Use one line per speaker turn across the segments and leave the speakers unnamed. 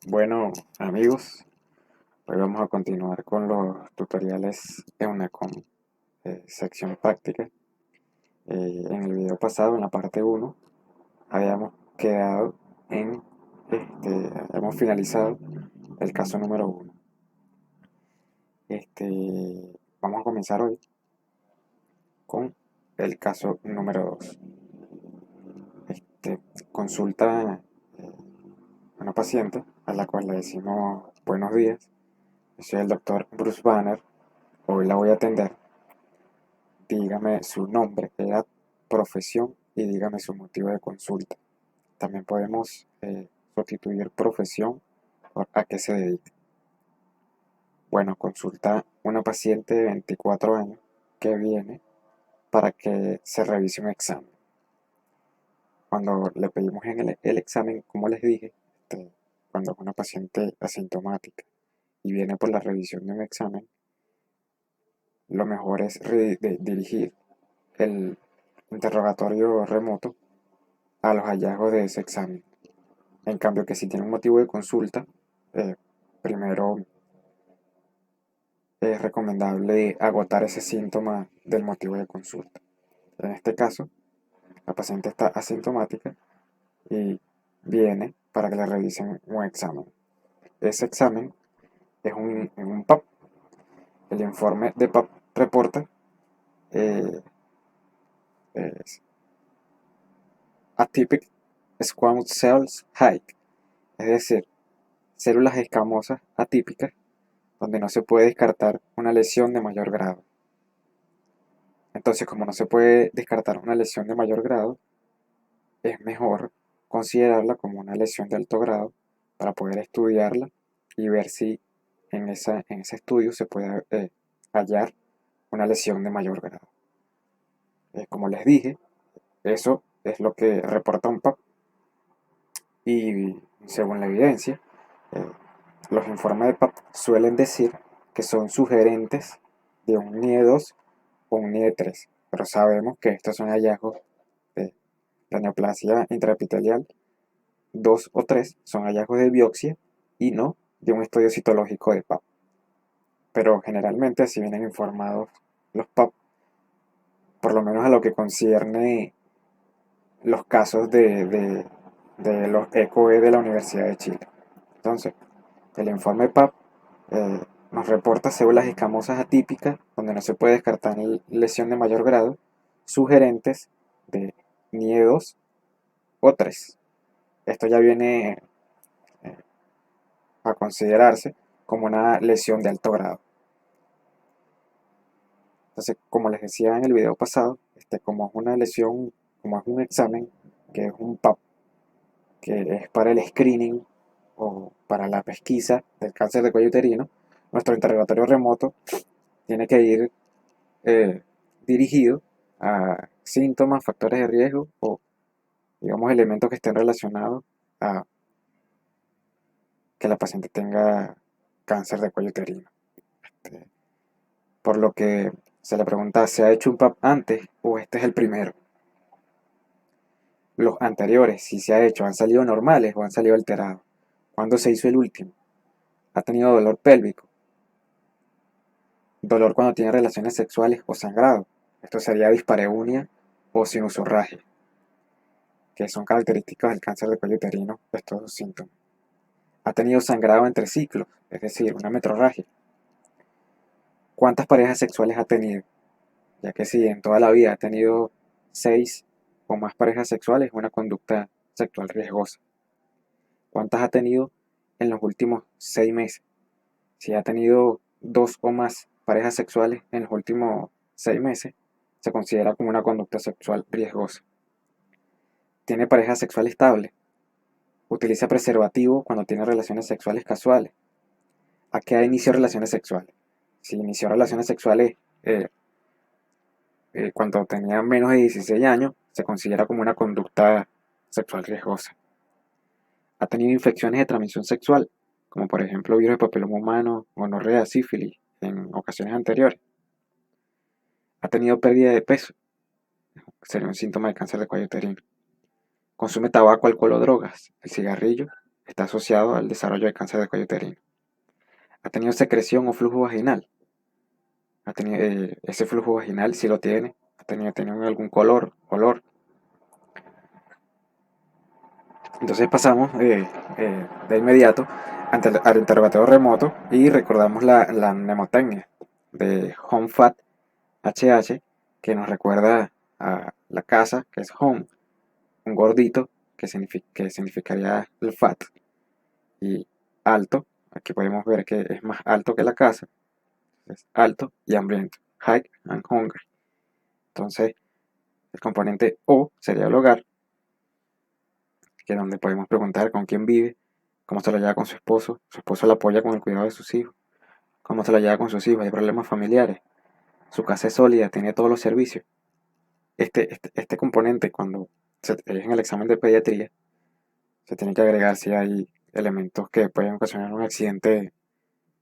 Bueno, amigos, hoy vamos a continuar con los tutoriales EUNACOM, sección práctica. En el video pasado, en la parte uno, habíamos quedado en, hemos finalizado el caso número uno. Vamos a comenzar hoy con el caso número 2. Consulta una paciente a la cual le decimos buenos días. Yo soy el doctor Bruce Banner. Hoy la voy a atender. Dígame su nombre, edad, profesión y dígame su motivo de consulta. También podemos sustituir profesión por a qué se dedica. Bueno, consulta una paciente de 24 años que viene para que se revise un examen. Cuando le pedimos en el examen, como les dije, cuando es una paciente asintomática y viene por la revisión de un examen, lo mejor es dirigir el interrogatorio remoto a los hallazgos de ese examen. En cambio, que si tiene un motivo de consulta, primero es recomendable agotar ese síntoma del motivo de consulta. En este caso, la paciente está asintomática y viene para que le revisen un examen. Ese examen es un PAP. El informe de PAP reporta eh, es Atypic Squamous Cells Height, es decir, células escamosas atípicas donde no se puede descartar una lesión de mayor grado. Entonces, como no se puede descartar una lesión de mayor grado, es mejor considerarla como una lesión de alto grado para poder estudiarla y ver si en ese estudio se puede hallar una lesión de mayor grado. Como les dije, eso es lo que reporta un PAP y según la evidencia, eh, los informes de PAP suelen decir que son sugerentes de un NIE2 o un NIE3, pero sabemos que estos son hallazgos de la neoplasia intraepitelial 2 o 3, son hallazgos de biopsia y no de un estudio citológico de PAP. Pero generalmente así vienen informados los PAP, por lo menos a lo que concierne los casos de los ECOE de la Universidad de Chile. Entonces, el informe PAP nos reporta células escamosas atípicas donde no se puede descartar lesión de mayor grado, sugerentes de NIE2 o 3. Esto ya viene eh, a considerarse como una lesión de alto grado. Entonces, como les decía en el video pasado, como es una lesión, como es un examen, que es un PAP, que es para el screening o para la pesquisa del cáncer de cuello uterino, nuestro interrogatorio remoto tiene que ir dirigido a síntomas, factores de riesgo o, digamos, elementos que estén relacionados a que la paciente tenga cáncer de cuello uterino. Por lo que se le pregunta, ¿se ha hecho un PAP antes o este es el primero? Los anteriores, si se ha hecho, ¿han salido normales o han salido alterados? ¿Cuándo se hizo el último? ¿Ha tenido dolor pélvico? ¿Dolor cuando tiene relaciones sexuales o sangrado? Esto sería dispareunia o sinusorragia, que son características del cáncer de cuello uterino, estos dos síntomas. ¿Ha tenido sangrado entre ciclos? Es decir, una metrorragia. ¿Cuántas parejas sexuales ha tenido? Ya que si en toda la vida ha tenido 6 o más parejas sexuales, es una conducta sexual riesgosa. ¿Cuántas ha tenido en los últimos 6 meses? Si ha tenido 2 o más parejas sexuales en los últimos 6 meses, se considera como una conducta sexual riesgosa. ¿Tiene pareja sexual estable? ¿Utiliza preservativo cuando tiene relaciones sexuales casuales? ¿A qué edad inició relaciones sexuales? Si inició relaciones sexuales cuando tenía menos de 16 años, se considera como una conducta sexual riesgosa. ¿Ha tenido infecciones de transmisión sexual, como por ejemplo virus de papiloma humano, gonorrea, sífilis, en ocasiones anteriores? ¿Ha tenido pérdida de peso? Sería un síntoma de cáncer de cuello uterino. ¿Consume tabaco, alcohol o drogas? El cigarrillo está asociado al desarrollo de cáncer de cuello uterino. ¿Ha tenido secreción o flujo vaginal? ¿Ha tenido, ese flujo vaginal, si lo tiene, tenido algún color, olor? Entonces pasamos de inmediato al interrogatorio remoto y recordamos la mnemotecnia de Home Fat HH, que nos recuerda a la casa, que es home, un gordito, que significaría el fat, y alto, aquí podemos ver que es más alto que la casa, es alto y hambriento, high and hungry. Entonces, el componente O sería el hogar, que es donde podemos preguntar con quién vive, cómo se lo lleva con su esposo lo apoya con el cuidado de sus hijos, cómo se lo lleva con sus hijos, hay problemas familiares, su casa es sólida, tiene todos los servicios. Este componente, cuando es en el examen de pediatría, se tiene que agregar si hay elementos que pueden ocasionar un accidente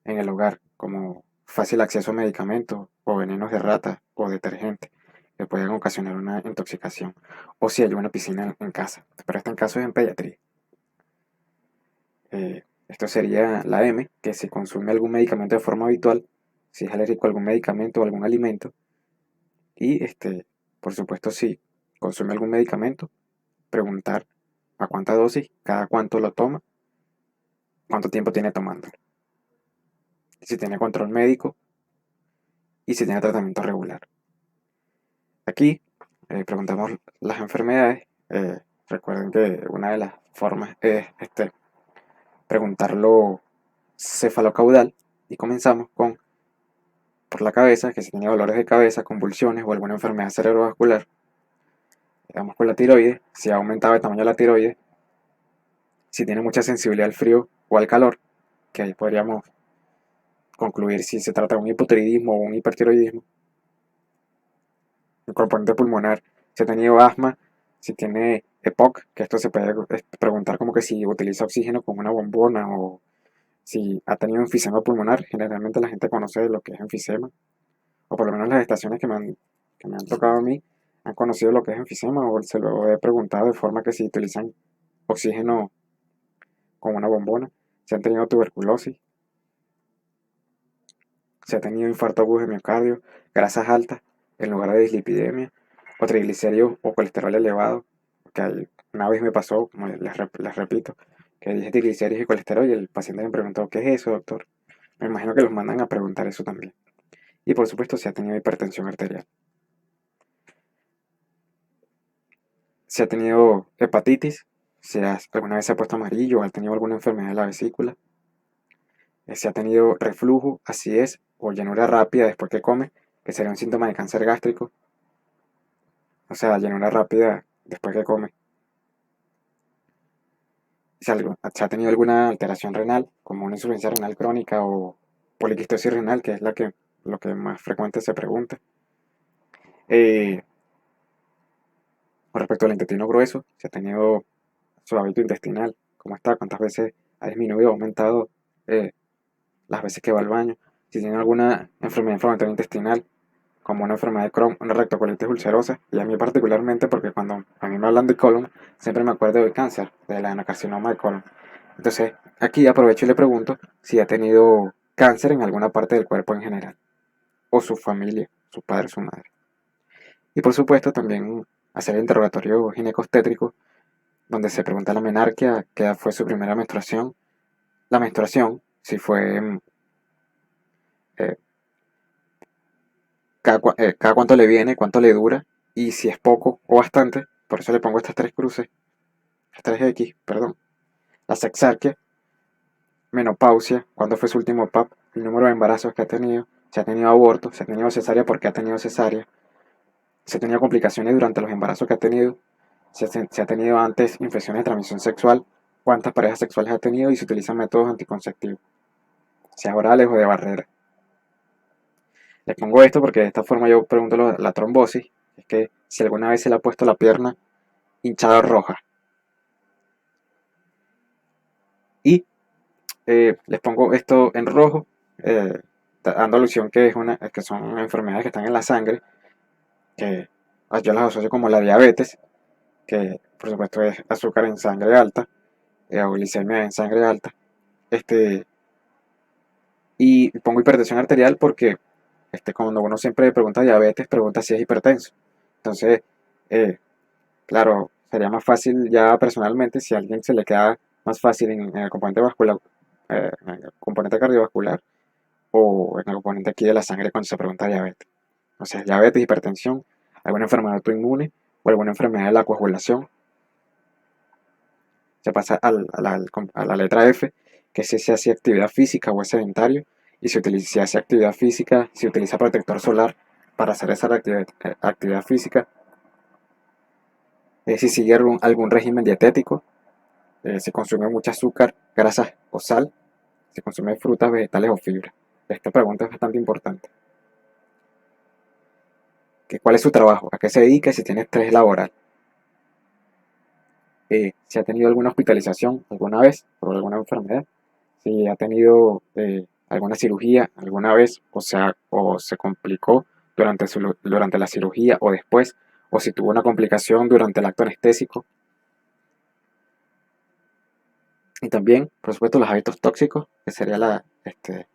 en el hogar, como fácil acceso a medicamentos o venenos de rata o detergente que pueden ocasionar una intoxicación, o si hay una piscina en casa, pero este en caso es en pediatría. Esto sería la M, que si consume algún medicamento de forma habitual, si es alérgico a algún medicamento o algún alimento, y por supuesto si consume algún medicamento, preguntar a cuánta dosis, cada cuánto lo toma, cuánto tiempo tiene tomándolo, si tiene control médico y si tiene tratamiento regular. Aquí preguntamos las enfermedades. Recuerden que una de las formas es preguntarlo cefalocaudal, y comenzamos por la cabeza, que si tiene dolores de cabeza, convulsiones o alguna enfermedad cerebrovascular. Vamos con la tiroides, si ha aumentado el tamaño de la tiroides, si tiene mucha sensibilidad al frío o al calor, que ahí podríamos concluir si se trata de un hipotiroidismo o un hipertiroidismo. El componente pulmonar, si ha tenido asma, si tiene EPOC, que esto se puede preguntar como que si utiliza oxígeno con una bombona o si ha tenido enfisema pulmonar. Generalmente la gente conoce lo que es enfisema, o por lo menos las estaciones que me han tocado a mí han conocido lo que es enfisema, o se lo he preguntado de forma que si utilizan oxígeno con una bombona, si han tenido tuberculosis, si ha tenido infarto agudo de miocardio, grasas altas en lugar de dislipidemia, o triglicéridos o colesterol elevado, que una vez me pasó, como les repito, que dije triglicéridos y colesterol y el paciente me preguntó, ¿qué es eso, doctor? Me imagino que los mandan a preguntar eso también. Y por supuesto si ha tenido hipertensión arterial. Si ha tenido hepatitis, si alguna vez se ha puesto amarillo o ha tenido alguna enfermedad de la vesícula. Si ha tenido reflujo, acidez o llenura rápida después que come, que sería un síntoma de cáncer gástrico. O sea, llenura rápida después que come. Si ha tenido alguna alteración renal, como una insuficiencia renal crónica o poliquistosis renal, que es lo que más frecuente se pregunta. Con respecto al intestino grueso, si ha tenido su hábito intestinal, cómo está, cuántas veces ha disminuido o aumentado las veces que va al baño, si tiene alguna enfermedad inflamatoria intestinal, como una enfermedad de Crohn, una rectocolitis ulcerosa, y a mí particularmente porque cuando a mí me hablan de colon, siempre me acuerdo del cáncer, del adenocarcinoma de colon. Entonces, aquí aprovecho y le pregunto si ha tenido cáncer en alguna parte del cuerpo en general, o su familia, su padre, su madre. Y por supuesto también hacer el interrogatorio ginecostétrico, donde se pregunta la menarquia, qué fue su primera menstruación, la menstruación, si fue eh, cada cuánto le viene, cuánto le dura, y si es poco o bastante. Por eso le pongo estas tres cruces, estas tres X, perdón. La sexarquia, menopausia, cuándo fue su último PAP, el número de embarazos que ha tenido, si ha tenido aborto, si ha tenido cesárea, por qué ha tenido cesárea, si ha tenido complicaciones durante los embarazos que ha tenido, si ha tenido antes infecciones de transmisión sexual, cuántas parejas sexuales ha tenido y si utilizan métodos anticonceptivos, sea orales o de barrera. Les pongo esto porque de esta forma yo pregunto la trombosis, es que si alguna vez se le ha puesto la pierna hinchada roja. Y les pongo esto en rojo, dando alusión que son enfermedades que están en la sangre, que yo las asocio como la diabetes, que por supuesto es azúcar en sangre alta, o glicemia en sangre alta. Y pongo hipertensión arterial porque cuando uno siempre pregunta diabetes, pregunta si es hipertenso. Entonces, claro, sería más fácil ya personalmente si a alguien se le queda más fácil en el componente vascular, en el componente cardiovascular o en el componente aquí de la sangre cuando se pregunta diabetes. O sea, diabetes, hipertensión, alguna enfermedad autoinmune o alguna enfermedad de la coagulación. Se pasa a la letra F, que es si se hace actividad física o es sedentario. Y si hace actividad física, si utiliza protector solar para hacer esa actividad física. Si sigue algún régimen dietético, si consume mucho azúcar, grasas o sal, si consume frutas, vegetales o fibra. Esta pregunta es bastante importante. ¿Cuál es su trabajo? ¿A qué se dedica? Si tiene estrés laboral. Si ha tenido alguna hospitalización alguna vez por alguna enfermedad. Si ha tenido alguna cirugía alguna vez o se complicó durante la cirugía o después, o si tuvo una complicación durante el acto anestésico. Y también, por supuesto, los hábitos tóxicos, que sería que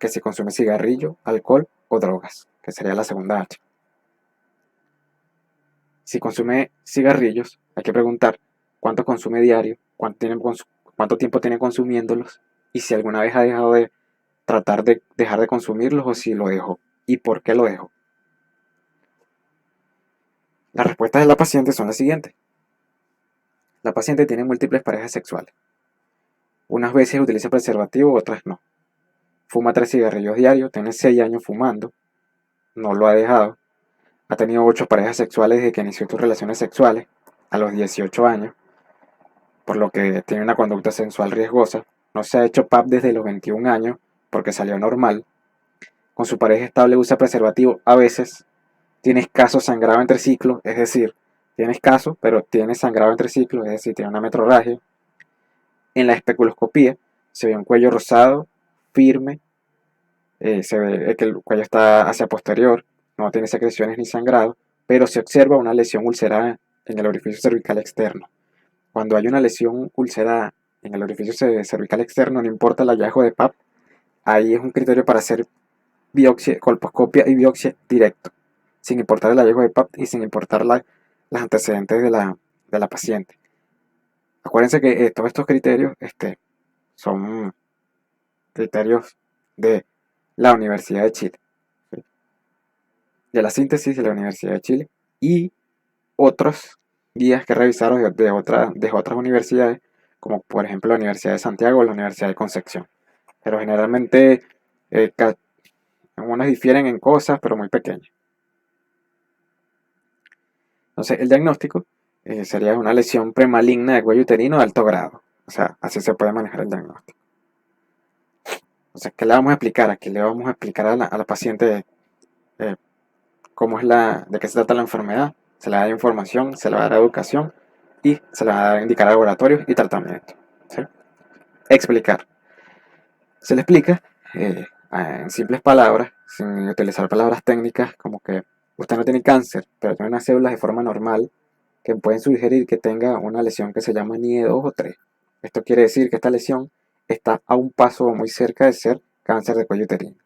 si consume cigarrillo, alcohol o drogas, que sería la segunda H. Si consume cigarrillos, hay que preguntar cuánto consume diario, cuánto tiempo tiene consumiéndolos y si alguna vez ha dejado de tratar de dejar de consumirlos o si lo dejó y por qué lo dejó. Las respuestas de la paciente son las siguientes. La paciente tiene múltiples parejas sexuales. Unas veces utiliza preservativo, otras no. Fuma 3 cigarrillos diarios, tiene 6 años fumando, no lo ha dejado. Ha tenido 8 parejas sexuales desde que inició sus relaciones sexuales, a los 18 años, por lo que tiene una conducta sexual riesgosa. No se ha hecho PAP desde los 21 años, porque salió normal. Con su pareja estable usa preservativo a veces. Tiene escaso sangrado entre ciclos, es decir, tiene escaso, pero tiene sangrado entre ciclos, es decir, tiene una metrorragia. En la especuloscopía se ve un cuello rosado, firme, se ve que el cuello está hacia posterior, no tiene secreciones ni sangrado, pero se observa una lesión ulcerada en el orificio cervical externo. Cuando hay una lesión ulcerada en el orificio cervical externo, no importa el hallazgo de PAP, ahí es un criterio para hacer biopsia, colposcopia y biopsia directo, sin importar el hallazgo de PAP y sin importar las antecedentes de la paciente. Acuérdense que todos estos criterios son criterios de la Universidad de Chile, ¿sí? De la síntesis de la Universidad de Chile y otros guías que revisaron de otras universidades, como por ejemplo la Universidad de Santiago o la Universidad de Concepción. Pero generalmente algunas difieren en cosas, pero muy pequeñas. Entonces, el diagnóstico sería una lesión premaligna de cuello uterino de alto grado. O sea, así se puede manejar el diagnóstico. Entonces, ¿qué le vamos a explicar? Aquí le vamos a explicar a la paciente de qué se trata la enfermedad. Se le da información, se le va a dar educación y se le va a indicar laboratorios y tratamiento. ¿Sí? Explicar. Se le explica en simples palabras, sin utilizar palabras técnicas, como que usted no tiene cáncer, pero tiene unas células de forma normal que pueden sugerir que tenga una lesión que se llama NIE 2 o 3. Esto quiere decir que esta lesión está a un paso o muy cerca de ser cáncer de cuello uterino.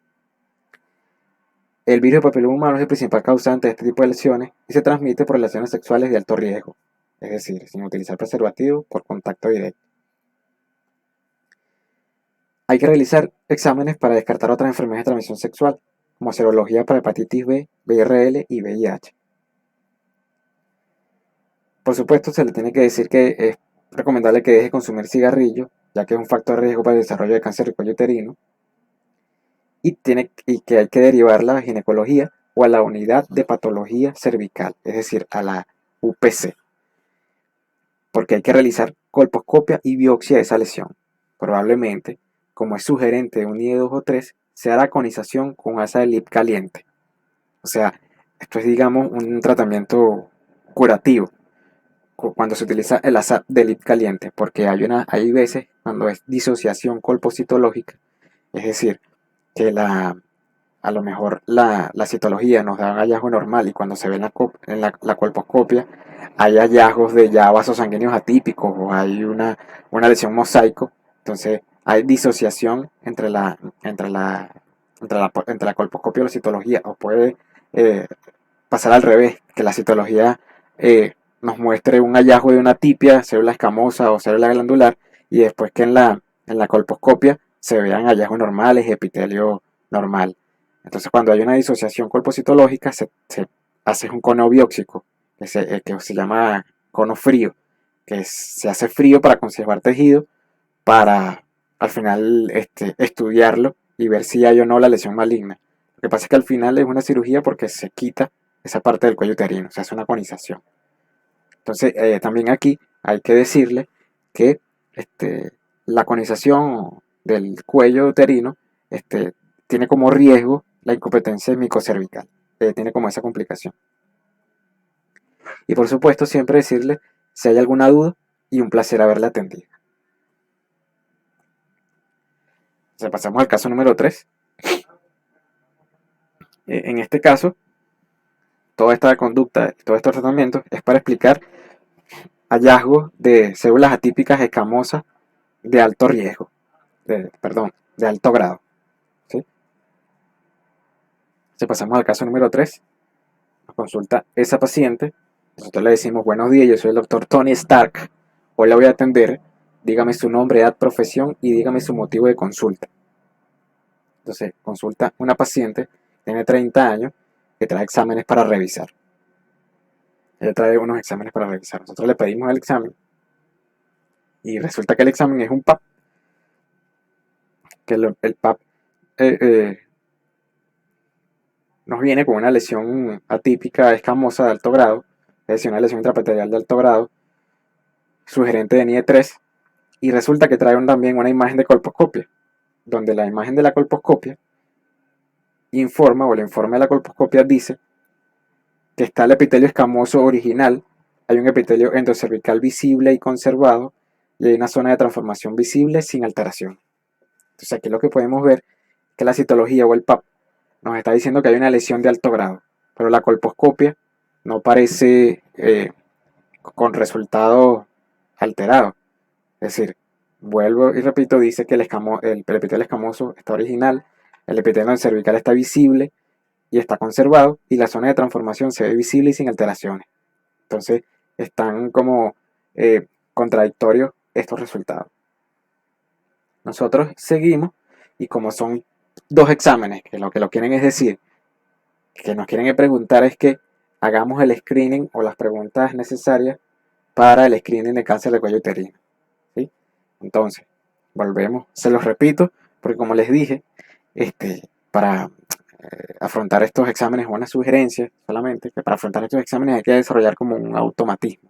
El virus de papiloma humano es el principal causante de este tipo de lesiones y se transmite por relaciones sexuales de alto riesgo, es decir, sin utilizar preservativo, por contacto directo. Hay que realizar exámenes para descartar otras enfermedades de transmisión sexual, como serología para hepatitis B, VRL y VIH. Por supuesto, se le tiene que decir que es recomendable que deje de consumir cigarrillo, ya que es un factor de riesgo para el desarrollo de cáncer de cuello uterino, y que hay que derivarla a la ginecología o a la unidad de patología cervical, es decir, a la UPC, porque hay que realizar colposcopia y biopsia de esa lesión. Probablemente, como es sugerente de un NIE 2 o 3, se hará conización con asa de LIP caliente. O sea, esto es, digamos, un tratamiento curativo cuando se utiliza el asa de LIP caliente, porque hay veces cuando es disociación colpocitológica, es decir, que a lo mejor la citología nos da un hallazgo normal y cuando se ve en la colposcopia hay hallazgos de ya vasos sanguíneos atípicos o hay una lesión mosaico, entonces hay disociación entre la colposcopia y la citología, o puede eh, pasar al revés, que la citología nos muestre un hallazgo de una tipia, célula escamosa o célula glandular, y después que en la colposcopia se vean hallazgos normales, epitelio normal. Entonces, cuando hay una disociación colpocitológica, se hace un cono biópsico, que se llama cono frío, que se hace frío para conservar tejido, para al final estudiarlo y ver si hay o no la lesión maligna. Lo que pasa es que al final es una cirugía porque se quita esa parte del cuello uterino, se hace una conización. Entonces, también aquí hay que decirle que la conización del cuello uterino tiene como riesgo la incompetencia micocervical, tiene como esa complicación. Y por supuesto, siempre decirle si hay alguna duda y un placer haberla atendido. Entonces, pasamos al caso número 3. En este caso, toda esta conducta, todo este tratamiento es para explicar hallazgos de células atípicas escamosas de alto riesgo, de alto grado. ¿Sí? Entonces pasamos al caso número 3. Nos consulta esa paciente. Nosotros le decimos: buenos días, yo soy el doctor Tony Stark. Hoy la voy a atender. Dígame su nombre, edad, profesión y dígame su motivo de consulta. Entonces consulta una paciente, tiene 30 años, que trae exámenes para revisar. Ella trae unos exámenes para revisar. Nosotros le pedimos el examen y resulta que el examen es un PAP. Que el PAP nos viene con una lesión atípica escamosa de alto grado, es decir, una lesión intraepitelial de alto grado, sugerente de NIE3, y resulta que trae también una imagen de colposcopia, donde la imagen de la colposcopia informa, o el informe de la colposcopia dice que está el epitelio escamoso original, hay un epitelio endocervical visible y conservado, y hay una zona de transformación visible sin alteración. Entonces aquí lo que podemos ver es que la citología o el PAP nos está diciendo que hay una lesión de alto grado, pero la colposcopia no parece con resultados alterados. Es decir, vuelvo y repito, dice que el epitelio escamoso está original, el epitelio cervical está visible y está conservado, y la zona de transformación se ve visible y sin alteraciones. Entonces, están como contradictorios estos resultados. Nosotros seguimos, y como son dos exámenes que lo quieren es decir, que nos quieren preguntar es que hagamos el screening o las preguntas necesarias para el screening de cáncer de cuello uterino. ¿Sí? Entonces, volvemos, se los repito, porque como les dije, para afrontar estos exámenes, una sugerencia solamente, que para afrontar estos exámenes hay que desarrollar como un automatismo,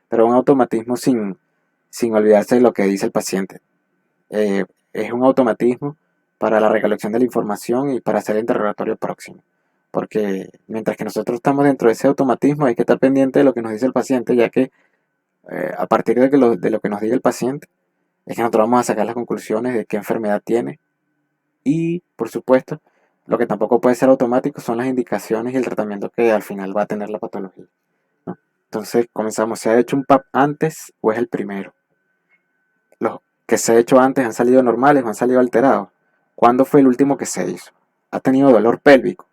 pero un automatismo sin olvidarse de lo que dice el paciente. Es un automatismo para la recolección de la información y para hacer el interrogatorio próximo. Porque mientras que nosotros estamos dentro de ese automatismo, hay que estar pendiente de lo que nos dice el paciente, ya que a partir de lo que nos diga el paciente, es que nosotros vamos a sacar las conclusiones de qué enfermedad tiene. Y, por supuesto, lo que tampoco puede ser automático son las indicaciones y el tratamiento que al final va a tener la patología, ¿no? Entonces, comenzamos. ¿Se ha hecho un PAP antes o es el primero? Los que se ha hecho antes han salido normales o han salido alterados. ¿Cuándo fue el último que se hizo? ¿Ha tenido dolor pélvico?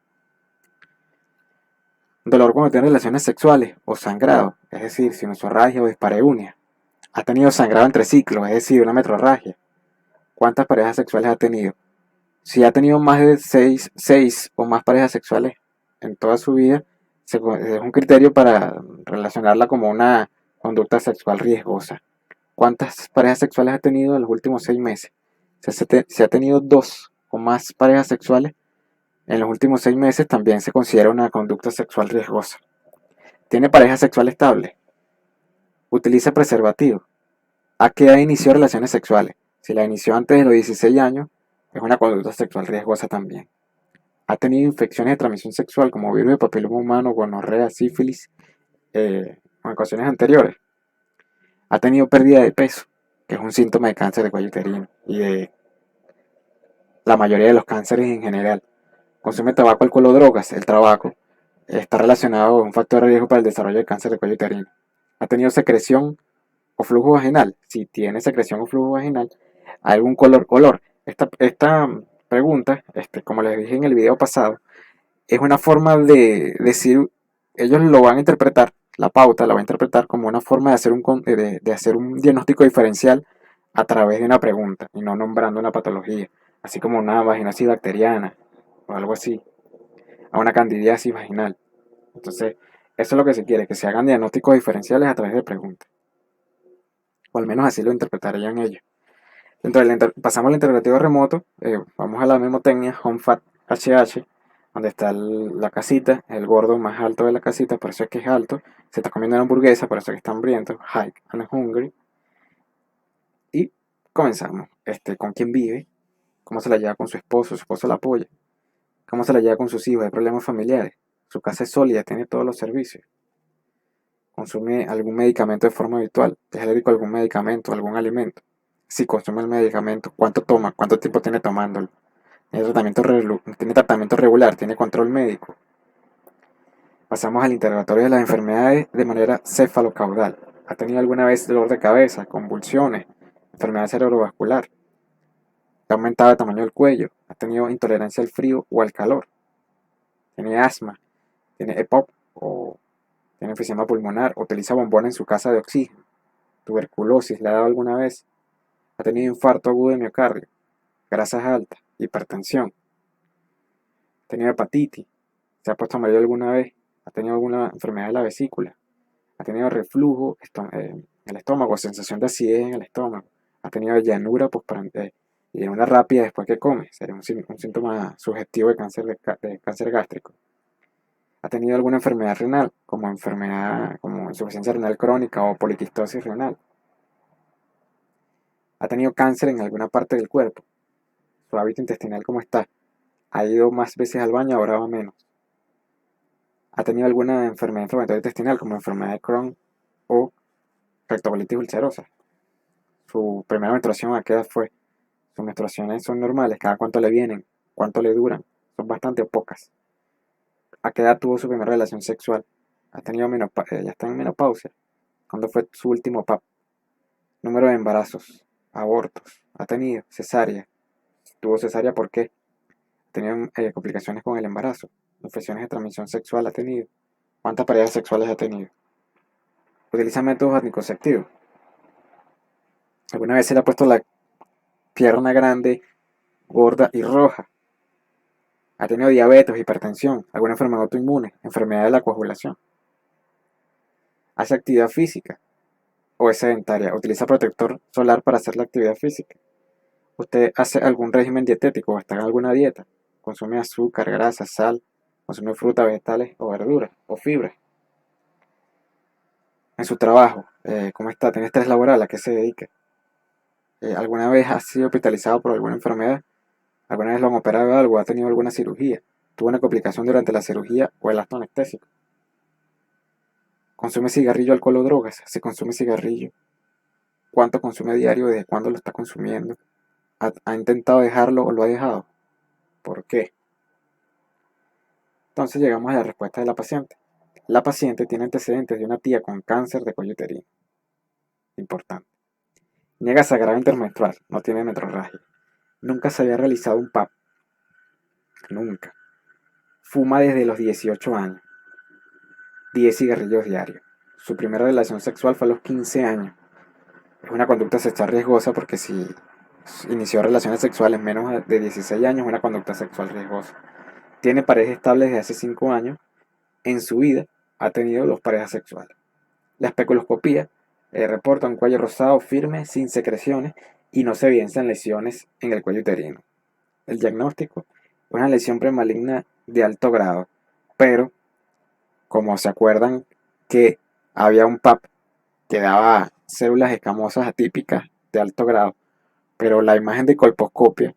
Dolor cuando tiene relaciones sexuales o sangrado, es decir, sinusorragia o dispareunia. ¿Ha tenido sangrado entre ciclos, es decir, una metrorragia? ¿Cuántas parejas sexuales ha tenido? Si ha tenido más de 6 o más parejas sexuales en toda su vida, es un criterio para relacionarla como una conducta sexual riesgosa. ¿Cuántas parejas sexuales ha tenido en los últimos 6 meses? Si ha tenido 2 o más parejas sexuales en los últimos 6 meses, también se considera una conducta sexual riesgosa. ¿Tiene pareja sexual estable? ¿Utiliza preservativo? ¿A qué edad inició relaciones sexuales? Si la inició antes de los 16 años, es una conducta sexual riesgosa también. ¿Ha tenido infecciones de transmisión sexual como virus de papiloma humano, gonorrea, sífilis, en ocasiones anteriores? ¿Ha tenido pérdida de peso, que es un síntoma de cáncer de cuello uterino y de la mayoría de los cánceres en general? Consume tabaco, alcohol o drogas. El tabaco está relacionado con un factor de riesgo para el desarrollo de cáncer de cuello uterino. ¿Ha tenido secreción o flujo vaginal? Si tiene secreción o flujo vaginal, ¿algún olor? Esta pregunta, como les dije en el video pasado, es una forma de decir, ellos lo van a interpretar, la pauta la va a interpretar como una forma de hacer un diagnóstico diferencial a través de una pregunta y no nombrando una patología, así como una vaginosis bacteriana o algo así, a una candidiasis vaginal. Entonces, eso es lo que se quiere, que se hagan diagnósticos diferenciales a través de preguntas, o al menos así lo interpretarían ellos. Pasamos al interrogatorio remoto, vamos a la memotecnia, HomeFat HH, donde está la casita, el gordo más alto de la casita, por eso es que es alto, se está comiendo una hamburguesa, por eso es que está hambriento, hike and hungry. Y comenzamos, con quién vive, cómo se la lleva con su esposo la apoya, cómo se la lleva con sus hijos, hay problemas familiares, su casa es sólida, tiene todos los servicios, consume algún medicamento de forma habitual, es alérgico a algún medicamento, algún alimento. Si consume el medicamento, cuánto toma, cuánto tiempo tiene tomándolo. Tiene tratamiento regular, tiene control médico. Pasamos al interrogatorio de las enfermedades de manera cefalocaudal. ¿Ha tenido alguna vez dolor de cabeza, convulsiones, enfermedad cerebrovascular? ¿Ha aumentado el tamaño del cuello? ¿Ha tenido intolerancia al frío o al calor? ¿Tiene asma? ¿Tiene EPOC o tiene enfisema pulmonar? ¿Utiliza bombón en su casa de oxígeno? ¿Tuberculosis le ha dado alguna vez? ¿Ha tenido infarto agudo de miocardio? ¿Grasas altas? ¿Hipertensión? ¿Ha tenido hepatitis? ¿Se ha puesto amarillo alguna vez? ¿Ha tenido alguna enfermedad de la vesícula? ¿Ha tenido reflujo en el estómago, sensación de acidez en el estómago? ¿Ha tenido llanura y llanura rápida después que come? Sería un síntoma sugestivo de cáncer gástrico. ¿Ha tenido alguna enfermedad renal, como insuficiencia renal crónica o poliquistosis renal? ¿Ha tenido cáncer en alguna parte del cuerpo? ¿Su hábito intestinal cómo está? ¿Ha ido más veces al baño, ahora va menos? ¿Ha tenido alguna enfermedad inflamatoria intestinal, como enfermedad de Crohn o rectocolitis ulcerosa? ¿Su primera menstruación a qué edad fue? ¿Sus menstruaciones son normales? ¿Cada cuánto le vienen? ¿Cuánto le duran? ¿Son bastante o pocas? ¿A qué edad tuvo su primera relación sexual? ¿Ha tenido ya está en menopausia? ¿Cuándo fue su último PAP? Número de embarazos, abortos, ¿ha tenido cesárea? ¿Tuvo cesárea por qué? ¿Ha tenido complicaciones con el embarazo? ¿Infecciones de transmisión sexual ha tenido? ¿Cuántas parejas sexuales ha tenido? ¿Utiliza métodos anticonceptivos? ¿Alguna vez se le ha puesto la pierna grande, gorda y roja? ¿Ha tenido diabetes, hipertensión, alguna enfermedad autoinmune, enfermedad de la coagulación? ¿Hace actividad física o es sedentaria? ¿Utiliza protector solar para hacer la actividad física? ¿Usted hace algún régimen dietético o está en alguna dieta? ¿Consume azúcar, grasa, sal? ¿Consume frutas, vegetales o verduras o fibras? En su trabajo, ¿cómo está? ¿Tiene estrés laboral? ¿A qué se dedica? ¿Alguna vez ha sido hospitalizado por alguna enfermedad? ¿Alguna vez lo han operado de algo? ¿Ha tenido alguna cirugía? ¿Tuvo una complicación durante la cirugía o el acto anestésico? ¿Consume cigarrillo, alcohol o drogas? ¿Se consume cigarrillo? ¿Cuánto consume a diario? ¿Desde cuándo lo está consumiendo? ¿Ha intentado dejarlo o lo ha dejado? ¿Por qué? Entonces llegamos a la respuesta de la paciente. La paciente tiene antecedentes de una tía con cáncer de cuello uterino. Importante. Niega sangrado intermenstrual, no tiene metrorragia. Nunca se había realizado un PAP. Nunca. Fuma desde los 18 años. 10 cigarrillos diarios. Su primera relación sexual fue a los 15 años. Es una conducta sexual riesgosa porque si inició relaciones sexuales menos de 16 años, es una conducta sexual riesgosa. Tiene pareja estable desde hace 5 años. En su vida ha tenido 2 parejas sexuales. La especuloscopía reporta un cuello rosado firme, sin secreciones y no se evidencian lesiones en el cuello uterino. El diagnóstico es una lesión premaligna de alto grado, pero como se acuerdan que había un PAP que daba células escamosas atípicas de alto grado, pero la imagen de colposcopia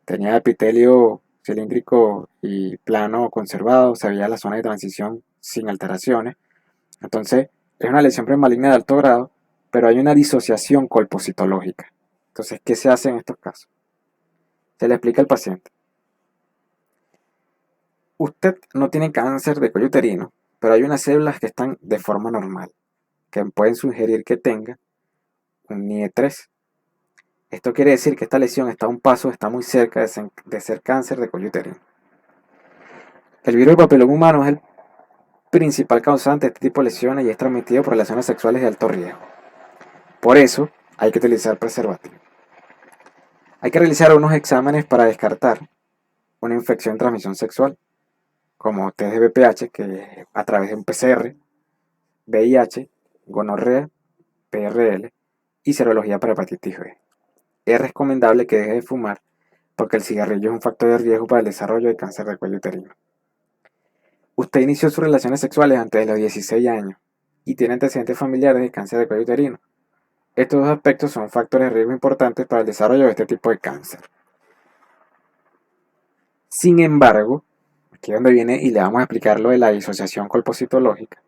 tenía epitelio cilíndrico y plano conservado, se veía la zona de transición sin alteraciones. Entonces, es una lesión premaligna de alto grado, pero hay una disociación colpocitológica. Entonces, ¿qué se hace en estos casos? Se le explica al paciente. Usted no tiene cáncer de cuello uterino, pero hay unas células que están de forma normal, que pueden sugerir que tenga un NIE3. Esto quiere decir que esta lesión está a un paso, está muy cerca de ser cáncer de cuello uterino. El virus del papiloma humano es el principal causante de este tipo de lesiones y es transmitido por relaciones sexuales de alto riesgo. Por eso hay que utilizar preservativo. Hay que realizar unos exámenes para descartar una infección de transmisión sexual, como test de VPH, que a través de un PCR, VIH, gonorrea, PRL y serología para hepatitis B. Es recomendable que deje de fumar porque el cigarrillo es un factor de riesgo para el desarrollo de cáncer de cuello uterino. Usted inició sus relaciones sexuales antes de los 16 años y tiene antecedentes familiares de cáncer de cuello uterino. Estos dos aspectos son factores de riesgo importantes para el desarrollo de este tipo de cáncer. Sin embargo, aquí es donde viene y le vamos a explicar lo de la disociación colpocitológica.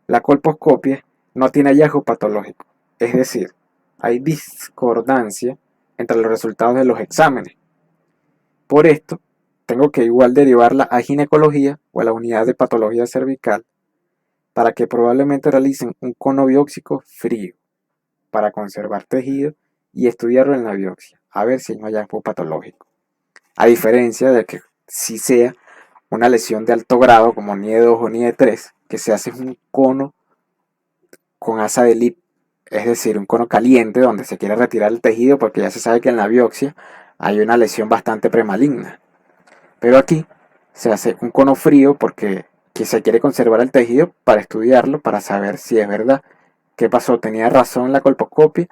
La colposcopia no tiene hallazgo patológico, es decir, hay discordancia entre los resultados de los exámenes. Por esto, tengo que igual derivarla a ginecología o a la unidad de patología cervical para que probablemente realicen un cono biópsico frío para conservar tejido y estudiarlo en la biopsia, a ver si hay un hallazgo patológico. A diferencia de que si sea una lesión de alto grado como NIE2 o NIE3, que se hace un cono con asa de Lipp, es decir, un cono caliente donde se quiere retirar el tejido porque ya se sabe que en la biopsia hay una lesión bastante premaligna. Pero aquí se hace un cono frío porque se quiere conservar el tejido para estudiarlo, para saber si es verdad. ¿Qué pasó? ¿Tenía razón la colposcopia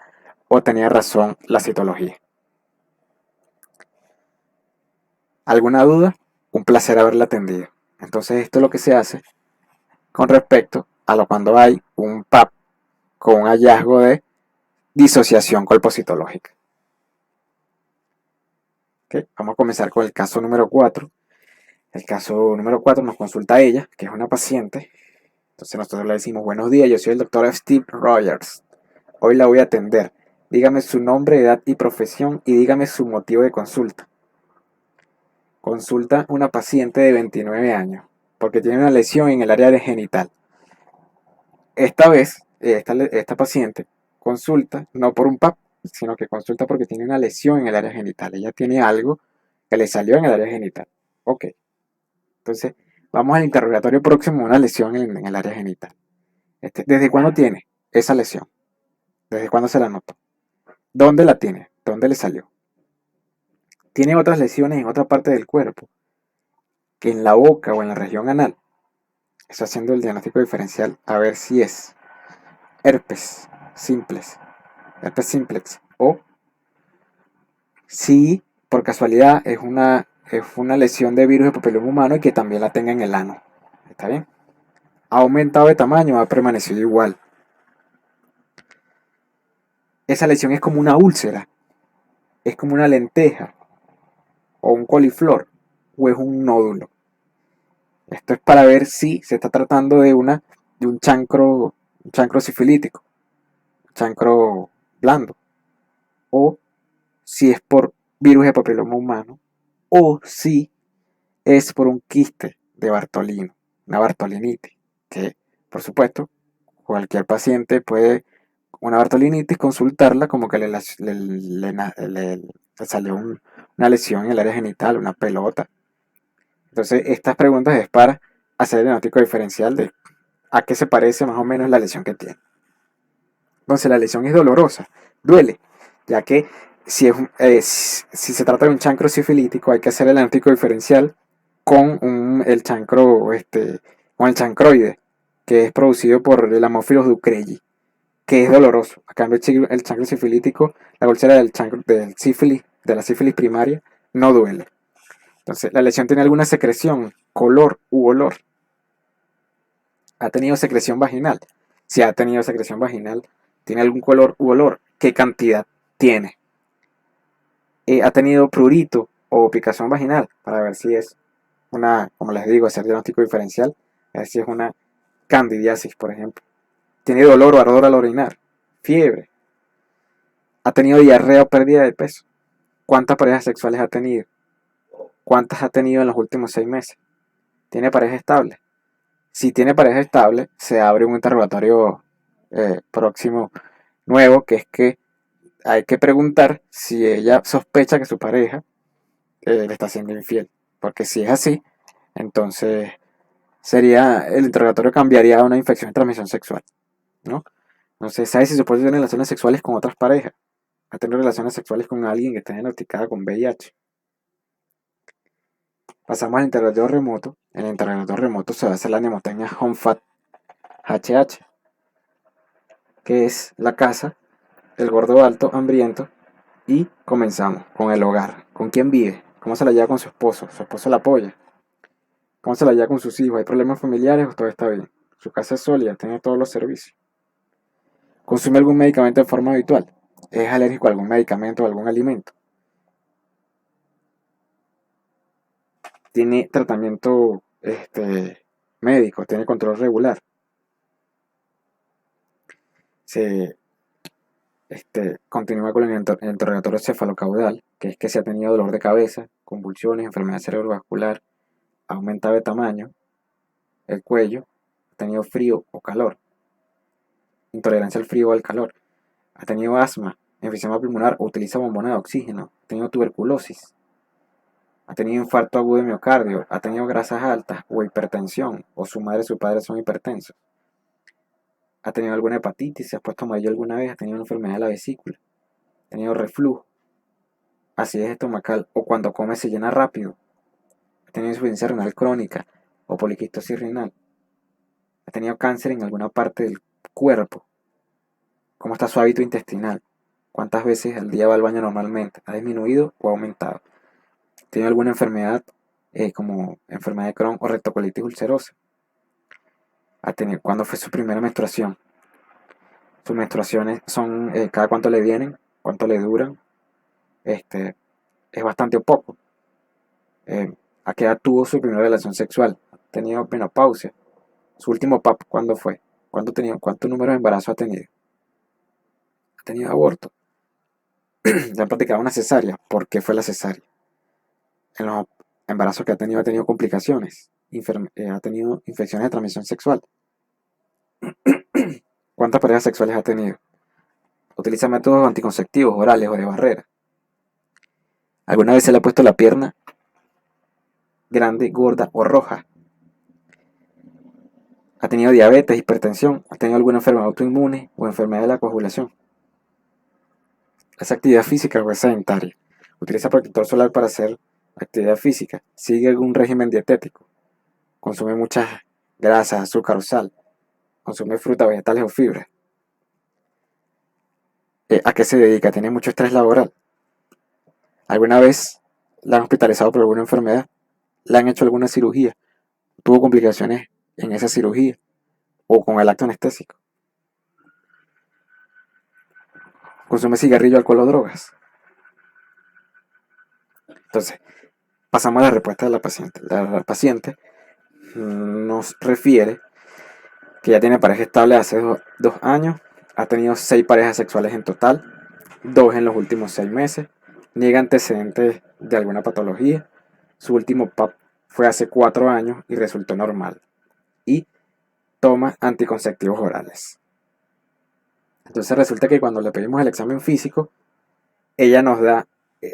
o tenía razón la citología? ¿Alguna duda? Un placer haberla atendido. Entonces esto es lo que se hace con respecto a lo cuando hay un PAP con un hallazgo de disociación colpocitológica. ¿Okay? Vamos a comenzar con el caso número 4. El caso número 4 nos consulta ella, que es una paciente. Entonces nosotros le decimos: buenos días, yo soy el doctor Steve Rogers. Hoy la voy a atender. Dígame su nombre, edad y profesión y dígame su motivo de consulta. Consulta una paciente de 29 años porque tiene una lesión en el área genital. Esta vez, esta paciente consulta no por un PAP, sino que consulta porque tiene una lesión en el área genital. Ella tiene algo que le salió en el área genital. Ok. Entonces, vamos al interrogatorio próximo, una lesión en el área genital. ¿Desde cuándo tiene esa lesión? ¿Desde cuándo se la notó? ¿Dónde la tiene? ¿Dónde le salió? ¿Tiene otras lesiones en otra parte del cuerpo? Que en la boca o en la región anal. Está haciendo el diagnóstico diferencial a ver si es herpes simplex o si por casualidad es una lesión de virus de papiloma humano y que también la tenga en el ano. ¿Está bien? ¿Ha aumentado de tamaño o ha permanecido igual? Esa lesión es como una úlcera, es como una lenteja o un coliflor o es un nódulo. Esto es para ver si se está tratando de un chancro sifilítico, un chancro blando, o si es por virus de papiloma humano, o si es por un quiste de Bartolino, una bartolinitis, que por supuesto cualquier paciente puede, una bartolinitis, consultarla como que le salió una lesión en el área genital, una pelota. Entonces estas preguntas es para hacer el diagnóstico diferencial de a qué se parece más o menos la lesión que tiene. Entonces la lesión es dolorosa, duele, ya que si se trata de un chancro sifilítico hay que hacer el diagnóstico diferencial con el chancroide, que es producido por el Haemophilus ducreyi, que es doloroso. A cambio el chancro sifilítico, la úlcera del sífilis, de la sífilis primaria, no duele. Entonces, la lesión tiene alguna secreción, color u olor. ¿Ha tenido secreción vaginal? Si ha tenido secreción vaginal, ¿tiene algún color u olor? ¿Qué cantidad tiene? ¿Ha tenido prurito o picazón vaginal? Para ver si es como les digo, hacer diagnóstico diferencial, a ver si es una candidiasis, por ejemplo. ¿Tiene dolor o ardor al orinar? Fiebre. ¿Ha tenido diarrea o pérdida de peso? ¿Cuántas parejas sexuales ha tenido? ¿Cuántas ha tenido en los últimos 6 meses? ¿Tiene pareja estable? Si tiene pareja estable, se abre un interrogatorio próximo nuevo, que es que hay que preguntar si ella sospecha que su pareja le está siendo infiel. Porque si es así, entonces el interrogatorio cambiaría a una infección de transmisión sexual, ¿no? Entonces, ¿sabe si se puede tener relaciones sexuales con otras parejas? A tener relaciones sexuales con alguien que esté diagnosticada con VIH. Pasamos al interrogatorio remoto. En el interrogatorio remoto se va a hacer la mnemotecnia HOMFAT HH, que es la casa, el gordo alto hambriento, y comenzamos con el hogar. ¿Con quién vive? ¿Cómo se la lleva con su esposo? ¿Su esposo la apoya? ¿Cómo se la lleva con sus hijos? ¿Hay problemas familiares o todo está bien? ¿Su casa es sólida? ¿Tiene todos los servicios? ¿Consume algún medicamento de forma habitual? ¿Es alérgico a algún medicamento o algún alimento? ¿Tiene tratamiento médico? ¿Tiene control regular? Se continúa con el interrogatorio cefalocaudal, que es que si ha tenido dolor de cabeza, convulsiones, enfermedad cerebrovascular, aumenta de tamaño, el cuello, ha tenido frío o calor, intolerancia al frío o al calor, ha tenido asma, enfisema pulmonar o utiliza bombona de oxígeno, ha tenido tuberculosis, ha tenido infarto agudo de miocardio, ha tenido grasas altas o hipertensión, o su madre y su padre son hipertensos, ha tenido alguna hepatitis, se ha puesto amarillo alguna vez, ha tenido una enfermedad de la vesícula, ha tenido reflujo, acidez estomacal o cuando come se llena rápido, ha tenido insuficiencia renal crónica o poliquistosis renal, ha tenido cáncer en alguna parte del cuerpo, cómo está su hábito intestinal, cuántas veces al día va al baño normalmente, ha disminuido o ha aumentado, tiene alguna enfermedad como enfermedad de Crohn o rectocolitis ulcerosa, cuándo fue su primera menstruación, sus menstruaciones son cada cuánto le vienen, cuánto le duran, es bastante o poco, a qué edad tuvo su primera relación sexual, ha tenido menopausia, su último PAP, ¿cuándo fue? ¿Cuántos números de embarazo ha tenido? ¿Ha tenido aborto? ¿Le han practicado una cesárea? ¿Por qué fue la cesárea? En los embarazos que ha tenido complicaciones, ha tenido infecciones de transmisión sexual. ¿Cuántas parejas sexuales ha tenido? ¿Utiliza métodos anticonceptivos, orales o de barrera? ¿Alguna vez se le ha puesto la pierna grande, gorda o roja? ¿Ha tenido diabetes, hipertensión? ¿Ha tenido alguna enfermedad autoinmune o enfermedad de la coagulación? ¿Es actividad física o es sedentaria? ¿Utiliza protector solar para hacer actividad física? ¿Sigue algún régimen dietético? ¿Consume muchas grasas, azúcar o sal? ¿Consume frutas, vegetales o fibras? ¿A qué se dedica? ¿Tiene mucho estrés laboral? ¿Alguna vez la han hospitalizado por alguna enfermedad? ¿Le han hecho alguna cirugía? ¿Tuvo complicaciones en esa cirugía? ¿O con el acto anestésico? ¿Consume cigarrillo, alcohol o drogas? Entonces, pasamos a la respuesta de la paciente. La paciente nos refiere que ya tiene pareja estable hace 2 años, ha tenido 6 parejas sexuales en total, 2 en los últimos 6 meses, niega antecedentes de alguna patología, su último PAP fue hace 4 años y resultó normal, y toma anticonceptivos orales. Entonces resulta que cuando le pedimos el examen físico, ella nos da,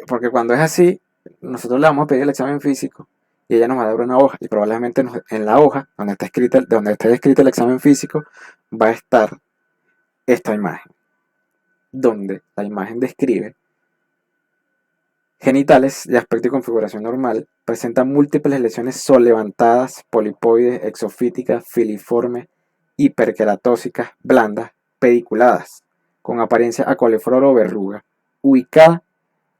porque cuando es así, nosotros le vamos a pedir el examen físico y ella nos va a dar una hoja y probablemente en la hoja donde esté escrito el examen físico va a estar esta imagen, donde la imagen describe genitales de aspecto y configuración normal, presentan múltiples lesiones sollevantadas, polipoides, exofíticas, filiformes, hiperqueratósicas, blandas, pediculadas, con apariencia a coliflor o verruga, ubicada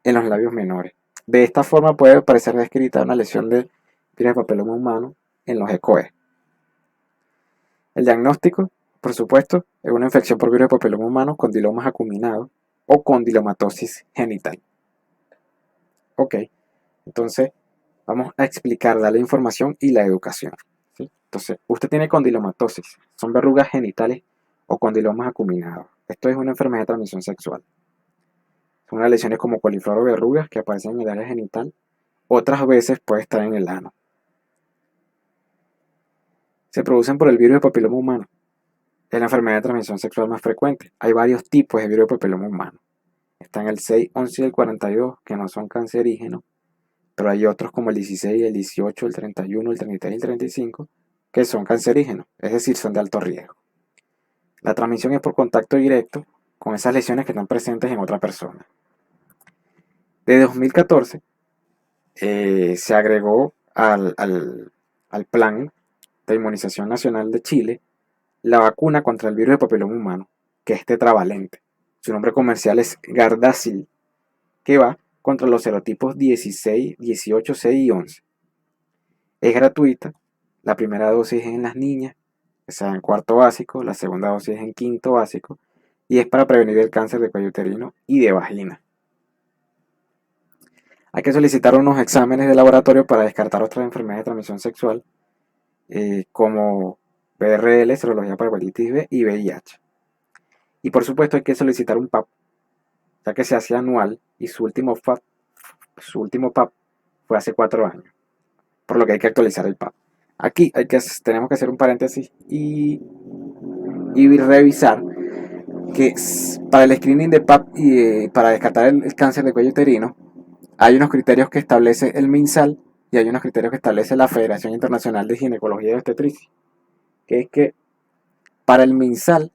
en los labios menores. De esta forma puede parecer descrita una lesión de virus de papiloma humano en los ECOE. El diagnóstico, por supuesto, es una infección por virus de papiloma humano con condilomas acuminados o condilomatosis genital. Ok, entonces vamos a explicar, darle información y la educación. ¿Sí? Entonces, usted tiene condilomatosis, son verrugas genitales o condilomas acuminados. Esto es una enfermedad de transmisión sexual. Son unas lesiones como coliflor o verrugas que aparecen en el área genital. Otras veces puede estar en el ano. Se producen por el virus de papiloma humano. Es la enfermedad de transmisión sexual más frecuente. Hay varios tipos de virus de papiloma humano. Están el 6, 11 y el 42, que no son cancerígenos, pero hay otros como el 16, el 18, el 31, el 33 y el 35, que son cancerígenos, es decir, son de alto riesgo. La transmisión es por contacto directo con esas lesiones que están presentes en otra persona. Desde 2014 se agregó al Plan de Inmunización Nacional de Chile la vacuna contra el virus de papiloma humano, que es tetravalente. Su nombre comercial es Gardasil, que va contra los serotipos 16, 18, 6 y 11. Es gratuita. La primera dosis es en las niñas, que sea en cuarto básico, la segunda dosis es en quinto básico, y es para prevenir el cáncer de cuello uterino y de vagina. Hay que solicitar unos exámenes de laboratorio para descartar otras enfermedades de transmisión sexual, como PRL, serología para hepatitis B y VIH. Y por supuesto hay que solicitar un PAP, ya que se hace anual y su último PAP fue hace 4 años, por lo que hay que actualizar el PAP. Aquí tenemos que hacer un paréntesis y revisar que para el screening de PAP y para descartar el cáncer de cuello uterino, hay unos criterios que establece el MinSal y hay unos criterios que establece la Federación Internacional de Ginecología y Obstetricia, que es que para el MinSal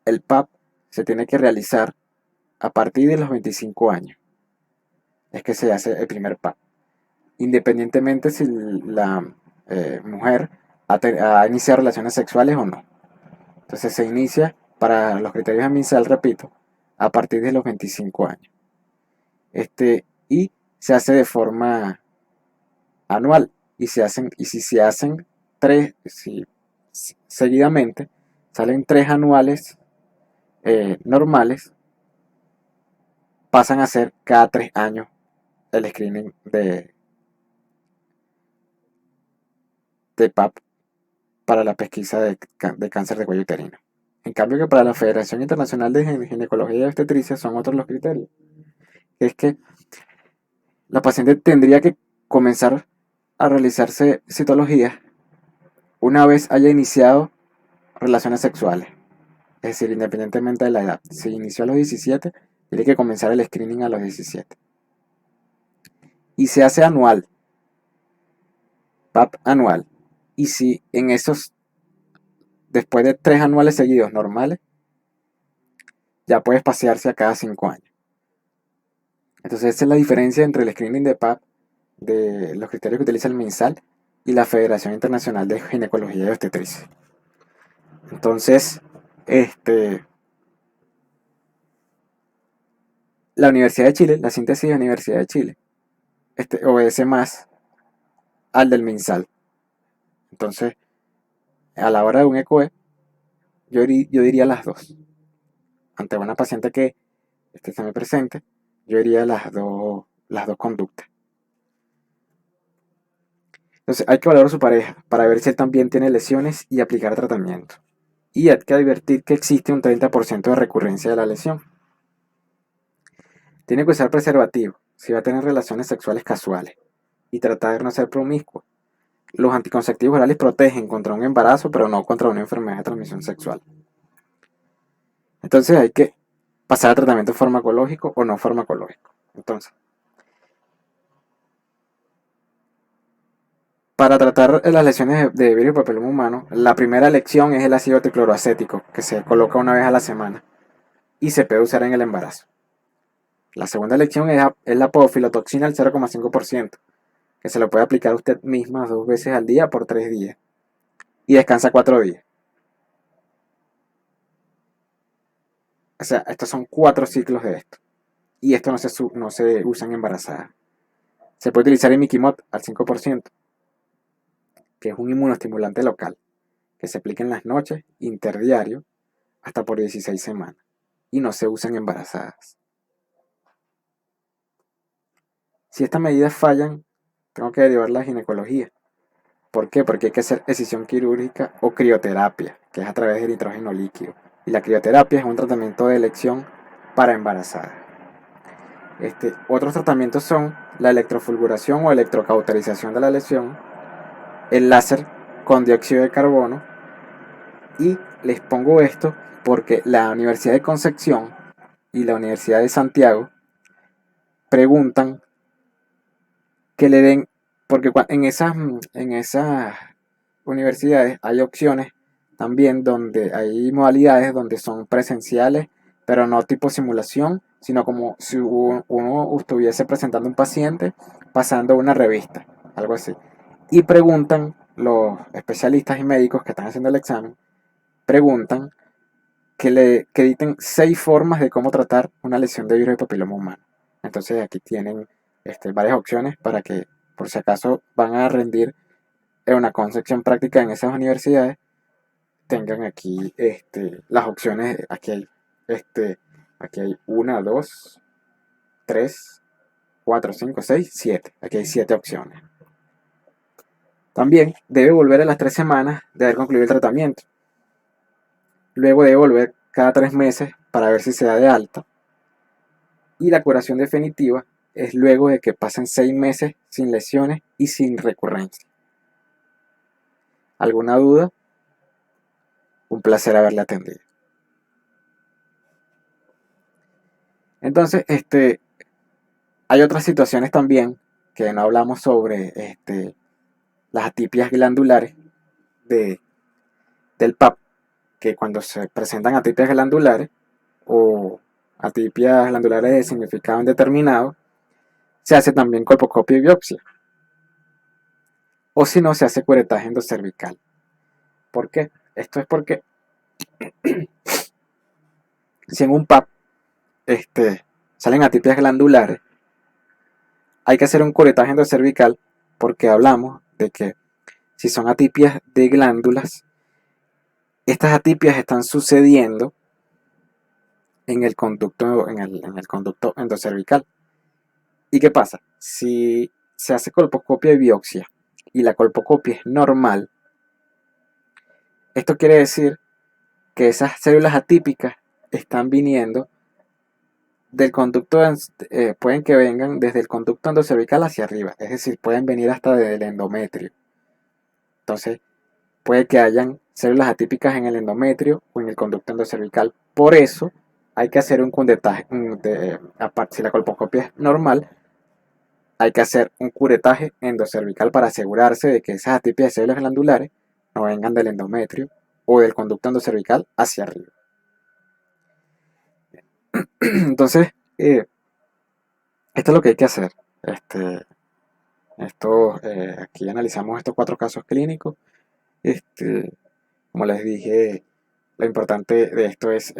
el PAP se tiene que realizar a partir de los 25 años. Es que se hace el primer PAP. Independientemente si la mujer ha iniciado relaciones sexuales o no. Entonces se inicia, para los criterios de MinSal, repito, a partir de los 25 años. Y se hace de forma anual. Y si se hacen seguidamente, salen 3 anuales normales, pasan a ser cada 3 años el screening de PAP para la pesquisa de cáncer de cuello uterino. En cambio que para la Federación Internacional de Ginecología y Obstetricia son otros los criterios. Es que la paciente tendría que comenzar a realizarse citologías una vez haya iniciado relaciones sexuales. Es decir, independientemente de la edad. Si inició a los 17, tiene que comenzar el screening a los 17. Y se hace anual. PAP anual. Y si en esos, después de 3 anuales seguidos normales, ya puede espaciarse a cada 5 años. Entonces esa es la diferencia entre el screening de PAP, de los criterios que utiliza el MinSal, y la Federación Internacional de Ginecología y Obstetricia. Entonces, la Universidad de Chile, la síntesis de la Universidad de Chile, obedece más al del MinSal. Entonces, a la hora de un ECOE, yo diría las dos. Ante una paciente que esté muy presente, yo diría las dos conductas. Entonces, hay que evaluar a su pareja para ver si él también tiene lesiones y aplicar tratamiento. Y hay que advertir que existe un 30% de recurrencia de la lesión. Tiene que usar preservativo si va a tener relaciones sexuales casuales y tratar de no ser promiscuo. Los anticonceptivos orales protegen contra un embarazo, pero no contra una enfermedad de transmisión sexual. Entonces hay que pasar a tratamiento farmacológico o no farmacológico. Entonces, para tratar las lesiones de virus y papiloma humano, la primera elección es el ácido tricloroacético, que se coloca una vez a la semana y se puede usar en el embarazo. La segunda elección es la podofilotoxina al 0,5%, que se lo puede aplicar usted misma 2 veces al día por 3 días y descansa 4 días. O sea, estos son 4 ciclos de esto. Y esto no se usa en embarazadas. Se puede utilizar imiquimod al 5%, que es un inmunoestimulante local, que se aplica en las noches, interdiario, hasta por 16 semanas. Y no se usa en embarazadas. Si estas medidas fallan, tengo que derivarla a ginecología. ¿Por qué? Porque hay que hacer escisión quirúrgica o crioterapia, que es a través de nitrógeno líquido. Y la crioterapia es un tratamiento de elección para embarazadas. Otros tratamientos son la electrofulguración o electrocauterización de la lesión, el láser con dióxido de carbono. Y les pongo esto porque la Universidad de Concepción y la Universidad de Santiago preguntan que le den, porque en esas universidades hay opciones también donde hay modalidades donde son presenciales, pero no tipo simulación, sino como si uno estuviese presentando un paciente pasando una revista, algo así. Y preguntan los especialistas y médicos que están haciendo el examen, preguntan que dicten 6 formas de cómo tratar una lesión de virus de papiloma humano. Entonces aquí tienen varias opciones para que, por si acaso van a rendir en una concepción práctica en esas universidades, tengan aquí las opciones. Aquí hay 1, 2, 3, 4, 5, 6, 7. Aquí hay 7 opciones. También debe volver a las 3 semanas de haber concluido el tratamiento. Luego debe volver cada 3 meses para ver si se da de alta. Y la curación definitiva es luego de que pasen 6 meses sin lesiones y sin recurrencia. ¿Alguna duda? Un placer haberle atendido. Entonces, hay otras situaciones también que no hablamos sobre las atipias glandulares del PAP, que cuando se presentan atipias glandulares o atipias glandulares de significado indeterminado, se hace también colposcopia y biopsia. O si no, se hace curetaje endocervical. ¿Por qué? Esto es porque si en un PAP salen atipias glandulares, hay que hacer un curetaje endocervical porque hablamos de que si son atipias de glándulas, estas atipias están sucediendo en el conducto endocervical. ¿Y qué pasa? Si se hace colposcopia y biopsia y la colposcopia es normal, esto quiere decir que esas células atípicas están viniendo del conducto, pueden que vengan desde el conducto endocervical hacia arriba, es decir, pueden venir hasta del endometrio. Entonces, puede que hayan células atípicas en el endometrio o en el conducto endocervical. Por eso, hay que hacer un curetaje. Aparte, si la colposcopia es normal, hay que hacer un curetaje endocervical para asegurarse de que esas atipias de células glandulares no vengan del endometrio o del conducto endocervical hacia arriba. Entonces, esto es lo que hay que hacer. Aquí analizamos estos 4 casos clínicos. Como les dije, lo importante de esto es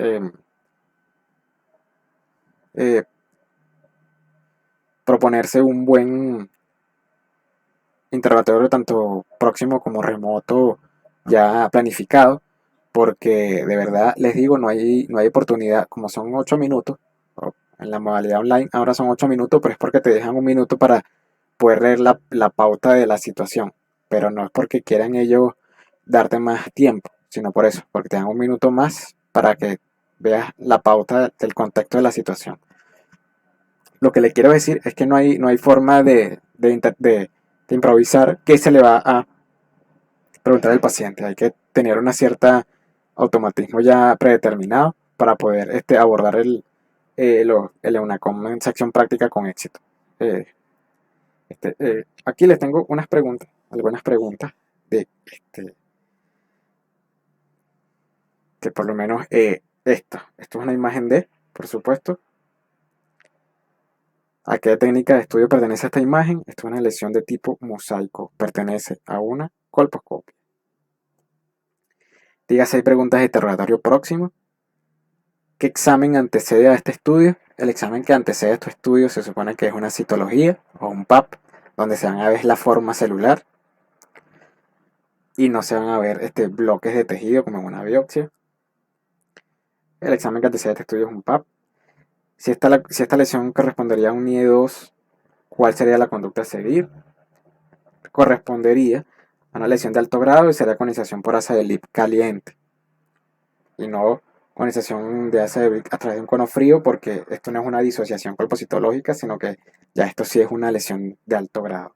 proponerse un buen interrogatorio, tanto próximo como remoto, ya planificado, porque de verdad les digo, no hay oportunidad. Como son 8 minutos, en la modalidad online ahora son 8 minutos, pero es porque te dejan un minuto para poder leer la pauta de la situación, pero no es porque quieran ellos darte más tiempo, sino por eso, porque te dan un minuto más para que veas la pauta del contexto de la situación. Lo que le quiero decir es que no hay forma de improvisar qué se le va a preguntar al paciente. Hay que tener una cierta automatismo ya predeterminado para poder abordar una sección práctica con éxito. Aquí les tengo algunas preguntas de que por lo menos esto es una imagen por supuesto. ¿A qué técnica de estudio pertenece esta imagen? Esto es una lesión de tipo mosaico. Pertenece a una colposcopia. Diga 6 preguntas de interrogatorio próximo. ¿Qué examen antecede a este estudio? El examen que antecede a este estudio se supone que es una citología o un PAP, donde se van a ver la forma celular y no se van a ver bloques de tejido como en una biopsia. El examen que antecede a este estudio es un PAP. Si esta lesión correspondería a un NIE2, ¿cuál sería la conducta a seguir? Correspondería a una lesión de alto grado y sería conización por asa de Lipp caliente y no conización de asa de Lipp a través de un cono frío, porque esto no es una disociación colpocitológica, sino que ya esto sí es una lesión de alto grado.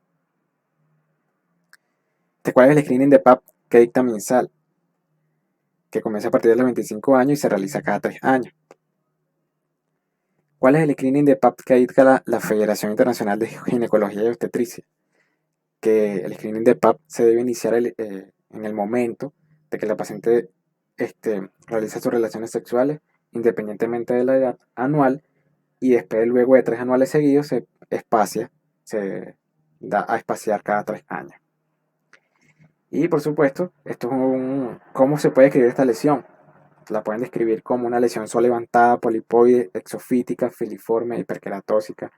¿Cuál es el screening de PAP que dicta MinSal, que comienza a partir de los 25 años y se realiza cada 3 años. ¿Cuál es el screening de PAP que dicta la Federación Internacional de Ginecología y Obstetricia? Que el screening de PAP se debe iniciar en el momento de que la paciente realiza sus relaciones sexuales, independientemente de la edad anual, y después luego de 3 anuales seguidos se da a espaciar cada 3 años. Y por supuesto, esto es ¿cómo se puede describir esta lesión? La pueden describir como una lesión levantada, polipoide, exofítica, filiforme, hiperqueratósica,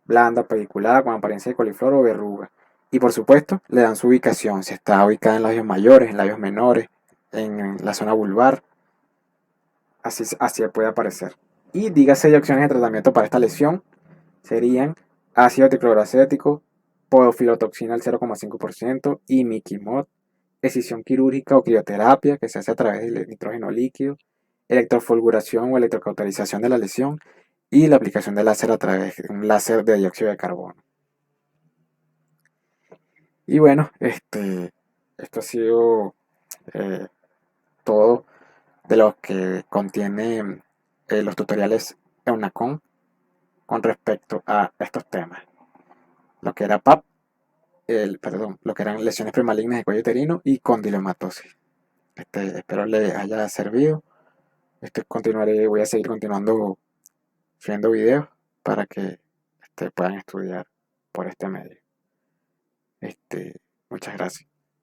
blanda, pediculada, con apariencia de coliflor o verruga. Y por supuesto, le dan su ubicación, si está ubicada en labios mayores, en labios menores, en la zona vulvar, así puede aparecer. Y dígase de opciones de tratamiento para esta lesión, serían ácido tricloroacético, podofilotoxina al 0,5%, imiquimod, escisión quirúrgica o crioterapia que se hace a través del nitrógeno líquido, electrofolguración o electrocauterización de la lesión y la aplicación de láser a través de un láser de dióxido de carbono. Y bueno, esto ha sido todo de lo que contiene los tutoriales EUNACOM con respecto a estos temas. Lo que era PAP, lo que eran lesiones premalignas de cuello uterino y condilomatosis. Espero les haya servido. Voy a seguir continuando subiendo videos para que puedan estudiar por este medio. Muchas gracias.